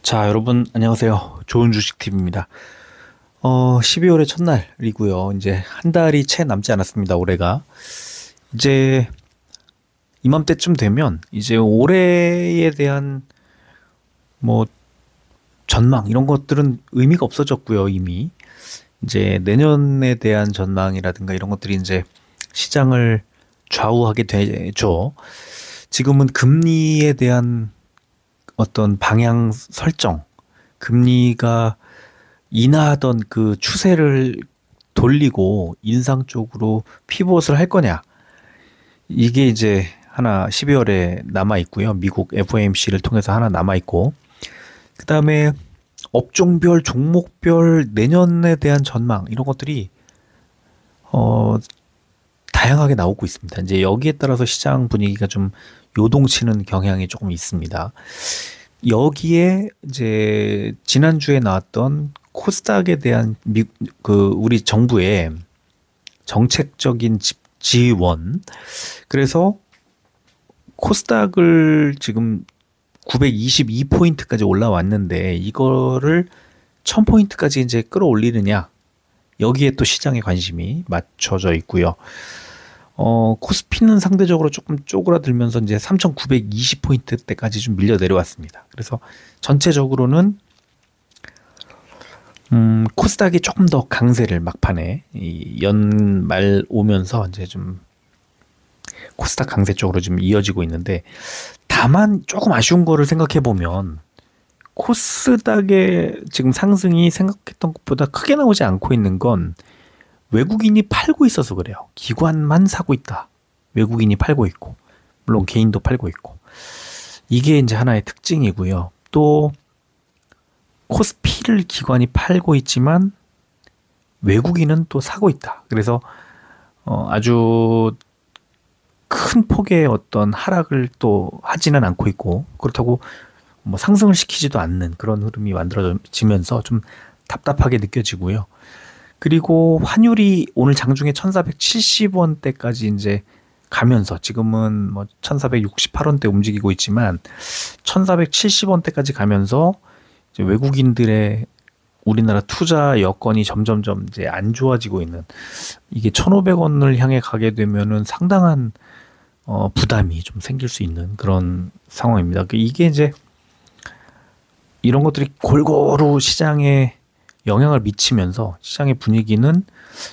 자, 여러분 안녕하세요. 좋은 주식 팁입니다. 12월의 첫날이고요. 이제 한 달이 채 남지 않았습니다. 올해가. 이제 이맘때쯤 되면 이제 올해에 대한 뭐 전망 이런 것들은 의미가 없어졌고요. 이미 이제 내년에 대한 전망이라든가 이런 것들이 이제 시장을 좌우하게 되죠. 지금은 금리에 대한 어떤 방향 설정, 금리가 인하하던 그 추세를 돌리고 인상 쪽으로 피봇을 할 거냐. 이게 이제 하나 12월에 남아 있고요. 미국 FOMC를 통해서 하나 남아 있고, 그 다음에 업종별, 종목별 내년에 대한 전망 이런 것들이 다양하게 나오고 있습니다. 이제 여기에 따라서 시장 분위기가 좀 요동치는 경향이 조금 있습니다. 여기에 이제 지난주에 나왔던 코스닥에 대한 우리 정부의 정책적인 지원. 그래서 코스닥을 지금 922포인트까지 올라왔는데 이거를 1000포인트까지 이제 끌어올리느냐. 여기에 또 시장의 관심이 맞춰져 있고요. 코스피는 상대적으로 조금 쪼그라들면서 이제 3,920포인트대까지 좀 밀려 내려왔습니다. 그래서 전체적으로는 코스닥이 조금 더 강세를 막판에 이 연말 오면서 이제 좀 코스닥 강세 쪽으로 좀 이어지고 있는데, 다만 조금 아쉬운 거를 생각해 보면 코스닥의 지금 상승이 생각했던 것보다 크게 나오지 않고 있는 건 외국인이 팔고 있어서 그래요. 기관만 사고 있다. 외국인이 팔고 있고, 물론 개인도 팔고 있고. 이게 이제 하나의 특징이고요. 또 코스피를 기관이 팔고 있지만 외국인은 또 사고 있다. 그래서 아주 큰 폭의 어떤 하락을 또 하지는 않고 있고, 그렇다고 뭐 상승을 시키지도 않는 그런 흐름이 만들어지면서 좀 답답하게 느껴지고요. 그리고 환율이 오늘 장중에 1470원대까지 이제 가면서, 지금은 뭐 1468원대 움직이고 있지만 1470원대까지 가면서 이제 외국인들의 우리나라 투자 여건이 점점점 이제 안 좋아지고 있는, 이게 1,500원을 향해 가게 되면은 상당한 부담이 좀 생길 수 있는 그런 상황입니다. 이게 이제 이런 것들이 골고루 시장에 영향을 미치면서 시장의 분위기는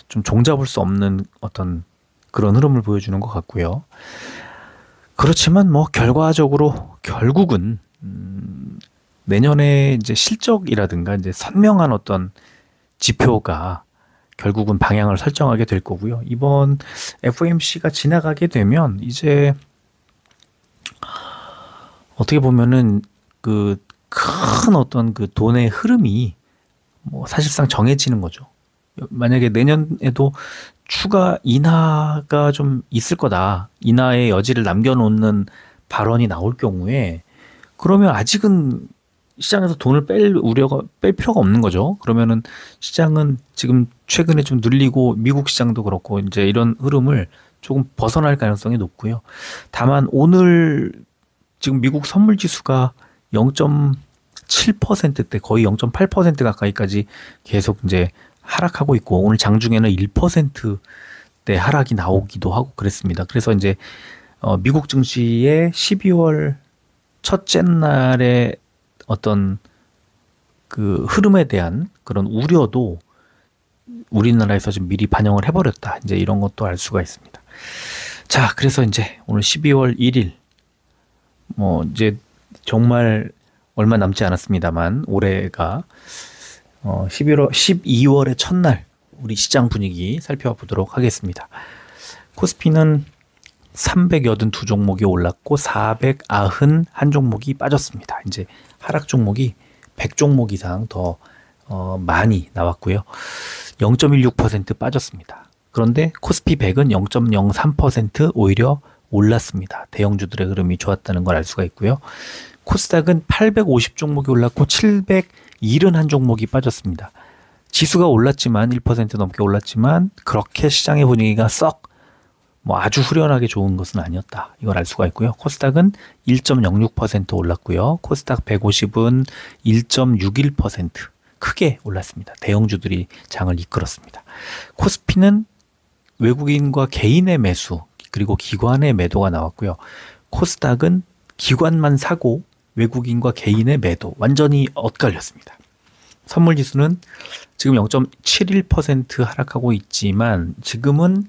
좀 종잡을 수 없는 어떤 그런 흐름을 보여주는 것 같고요. 그렇지만 뭐 결과적으로 결국은 내년에 이제 실적이라든가 이제 선명한 어떤 지표가 결국은 방향을 설정하게 될 거고요. 이번 FOMC가 지나가게 되면 이제 어떻게 보면은 그 큰 어떤 그 돈의 흐름이 뭐 사실상 정해지는 거죠. 만약에 내년에도 추가 인하가 좀 있을 거다, 인하의 여지를 남겨놓는 발언이 나올 경우에, 그러면 아직은 시장에서 돈을 뺄 필요가 없는 거죠. 그러면은 시장은 지금 최근에 좀 늘리고, 미국 시장도 그렇고 이제 이런 흐름을 조금 벗어날 가능성이 높고요. 다만 오늘 지금 미국 선물 지수가 0.7%대, 거의 0.8% 가까이까지 계속 이제 하락하고 있고, 오늘 장중에는 1%대 하락이 나오기도 하고 그랬습니다. 그래서 이제 미국 증시의 12월 첫째 날에 어떤 그 흐름에 대한 그런 우려도 우리나라에서 좀 미리 반영을 해버렸다, 이제 이런 것도 알 수가 있습니다. 자, 그래서 이제 오늘 12월 1일 뭐 이제 정말 얼마 남지 않았습니다만, 올해가 12월의 첫날 우리 시장 분위기 살펴보도록 하겠습니다. 코스피는 382종목이 올랐고 491종목이 빠졌습니다. 이제 하락 종목이 100종목 이상 더 많이 나왔고요. 0.16% 빠졌습니다. 그런데 코스피 100은 0.03% 오히려 올랐습니다. 대형주들의 흐름이 좋았다는 걸 알 수가 있고요. 코스닥은 850종목이 올랐고 771종목이 빠졌습니다. 지수가 올랐지만 1% 넘게 올랐지만 그렇게 시장의 분위기가 썩 뭐 아주 후련하게 좋은 것은 아니었다. 이걸 알 수가 있고요. 코스닥은 1.06% 올랐고요. 코스닥 150은 1.61% 크게 올랐습니다. 대형주들이 장을 이끌었습니다. 코스피는 외국인과 개인의 매수 그리고 기관의 매도가 나왔고요. 코스닥은 기관만 사고 외국인과 개인의 매도 완전히 엇갈렸습니다. 선물지수는 지금 0.71% 하락하고 있지만 지금은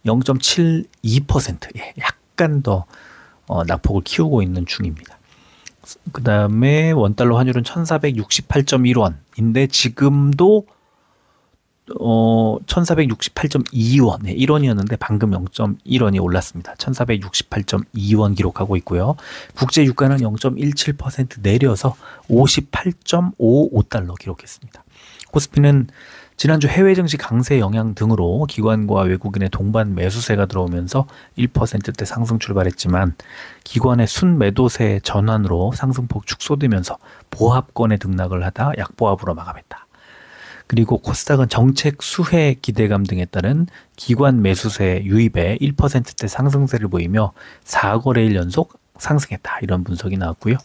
0.72% 약간 더 낙폭을 키우고 있는 중입니다. 그 다음에 원달러 환율은 1468.1원인데 지금도 1468.2원 1원이었는데 방금 0.1원이 올랐습니다. 1468.2원 기록하고 있고요. 국제 유가는 0.17% 내려서 58.55달러 기록했습니다. 코스피는 지난주 해외 증시 강세 영향 등으로 기관과 외국인의 동반 매수세가 들어오면서 1%대 상승 출발했지만 기관의 순매도세 전환으로 상승폭 축소되면서 보합권에 등락을 하다 약보합으로 마감했다. 그리고 코스닥은 정책 수혜 기대감 등에 따른 기관 매수세 유입에 1%대 상승세를 보이며 4거래일 연속 상승했다. 이런 분석이 나왔고요.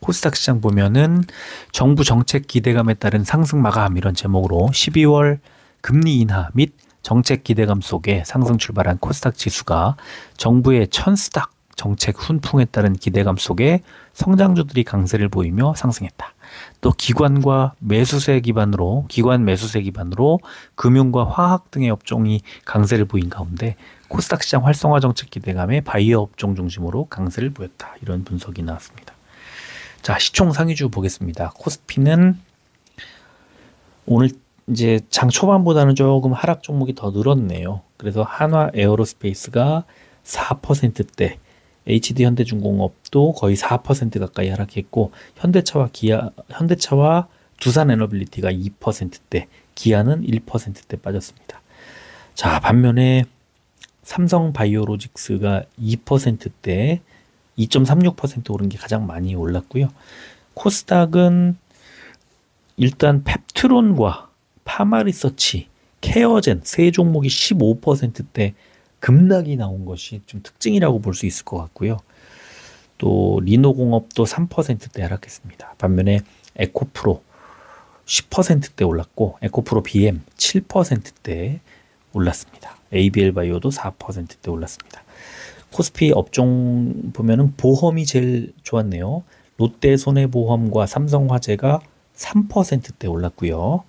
코스닥 시장 보면은 정부 정책 기대감에 따른 상승 마감 이런 제목으로 12월 금리 인하 및 정책 기대감 속에 상승 출발한 코스닥 지수가 정부의 천스닥 정책 훈풍에 따른 기대감 속에 성장주들이 강세를 보이며 상승했다. 또 기관 매수세 기반으로 금융과 화학 등의 업종이 강세를 보인 가운데 코스닥 시장 활성화 정책 기대감에 바이오 업종 중심으로 강세를 보였다. 이런 분석이 나왔습니다. 자, 시총 상위주 보겠습니다. 코스피는 오늘 이제 장 초반보다는 조금 하락 종목이 더 늘었네요. 그래서 한화 에어로스페이스가 4%대, HD 현대중공업도 거의 4% 가까이 하락했고 현대차와 두산 에너빌리티가 2%대, 기아는 1%대 빠졌습니다. 자, 반면에 삼성 바이오로직스가 2%대 2.36% 오른 게 가장 많이 올랐고요. 코스닥은 일단 펩트론과 파마리서치, 케어젠 세 종목이 15%대 급락이 나온 것이 좀 특징이라고 볼 수 있을 것 같고요. 또 리노공업도 3%대 하락했습니다. 반면에 에코프로 10%대 올랐고 에코프로 BM 7%대 올랐습니다. ABL바이오도 4%대 올랐습니다. 코스피 업종 보면은 보험이 제일 좋았네요. 롯데손해보험과 삼성화재가 3%대 올랐고요.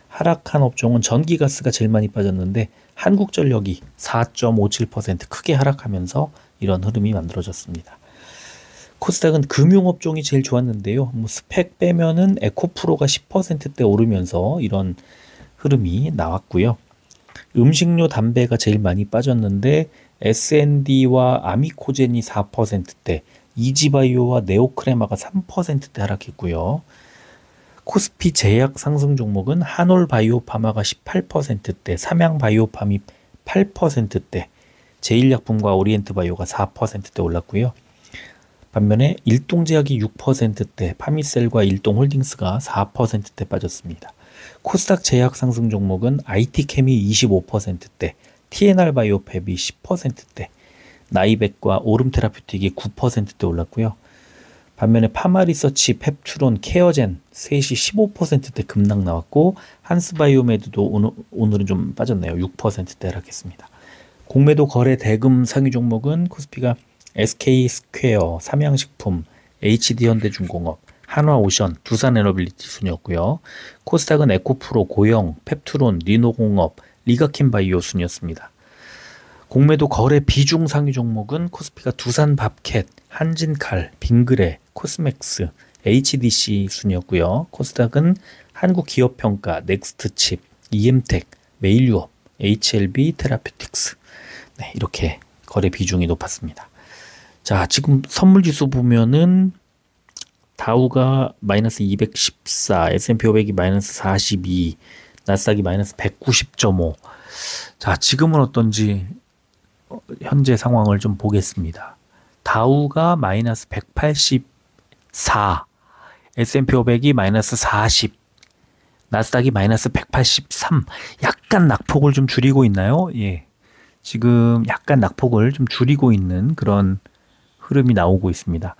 하락한 업종은 전기가스가 제일 많이 빠졌는데 한국전력이 4.57% 크게 하락하면서 이런 흐름이 만들어졌습니다. 코스닥은 금융업종이 제일 좋았는데요. 뭐 스펙 빼면은 에코프로가 10%대 오르면서 이런 흐름이 나왔고요. 음식료 담배가 제일 많이 빠졌는데 S&D와 아미코젠이 4%대, 이지바이오와 네오크레마가 3%대 하락했고요. 코스피 제약 상승 종목은 한올바이오파마가 18%대, 삼양바이오팜이 8%대, 제일약품과 오리엔트바이오가 4%대 올랐고요. 반면에 일동제약이 6%대, 파미셀과 일동홀딩스가 4%대 빠졌습니다. 코스닥 제약 상승 종목은 IT케미 25%대, TNR바이오팹이 10%대, 나이백과 오름테라퓨틱이 9%대 올랐고요. 반면에 파마리서치, 펩트론, 케어젠 셋이 15%대 급락 나왔고 한스바이오메드도 오늘은 좀 빠졌네요. 6%대 하락했습니다. 공매도 거래 대금 상위 종목은 코스피가 SK스퀘어, 삼양식품, HD현대중공업, 한화오션, 두산에너빌리티 순이었고요. 코스닥은 에코프로, 고영, 펩트론, 리노공업, 리가킨바이오 순이었습니다. 공매도 거래 비중 상위 종목은 코스피가 두산밥캣, 한진칼, 빙그레, 코스맥스, HDC 순이었고요. 코스닥은 한국기업평가, 넥스트칩, EM텍, 메일유업, HLB 테라퓨틱스 네, 이렇게 거래 비중이 높았습니다. 자, 지금 선물지수 보면은 다우가 마이너스 214, S&P 500이 마이너스 42, 나스닥이 마이너스 190.5. 자, 지금은 어떤지 현재 상황을 좀 보겠습니다. 다우가 마이너스 184, S&P 500이 마이너스 40, 나스닥이 마이너스 183. 약간 낙폭을 좀 줄이고 있나요? 예. 지금 약간 낙폭을 좀 줄이고 있는 그런 흐름이 나오고 있습니다.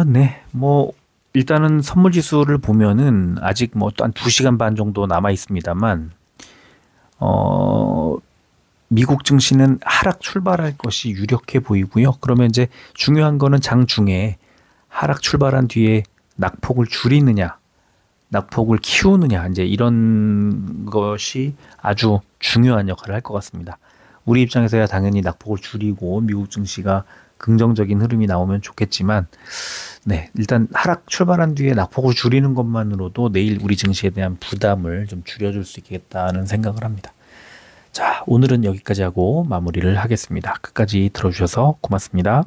네. 뭐 일단은 선물 지수를 보면은 아직 뭐 또 한 2시간 반 정도 남아 있습니다만 어 미국 증시는 하락 출발할 것이 유력해 보이고요. 그러면 이제 중요한 거는 장중에 하락 출발한 뒤에 낙폭을 줄이느냐, 낙폭을 키우느냐, 이제 이런 것이 아주 중요한 역할을 할 것 같습니다. 우리 입장에서야 당연히 낙폭을 줄이고 미국 증시가 긍정적인 흐름이 나오면 좋겠지만, 네, 일단 하락 출발한 뒤에 낙폭을 줄이는 것만으로도 내일 우리 증시에 대한 부담을 좀 줄여줄 수 있겠다는 생각을 합니다. 자, 오늘은 여기까지 하고 마무리를 하겠습니다. 끝까지 들어주셔서 고맙습니다.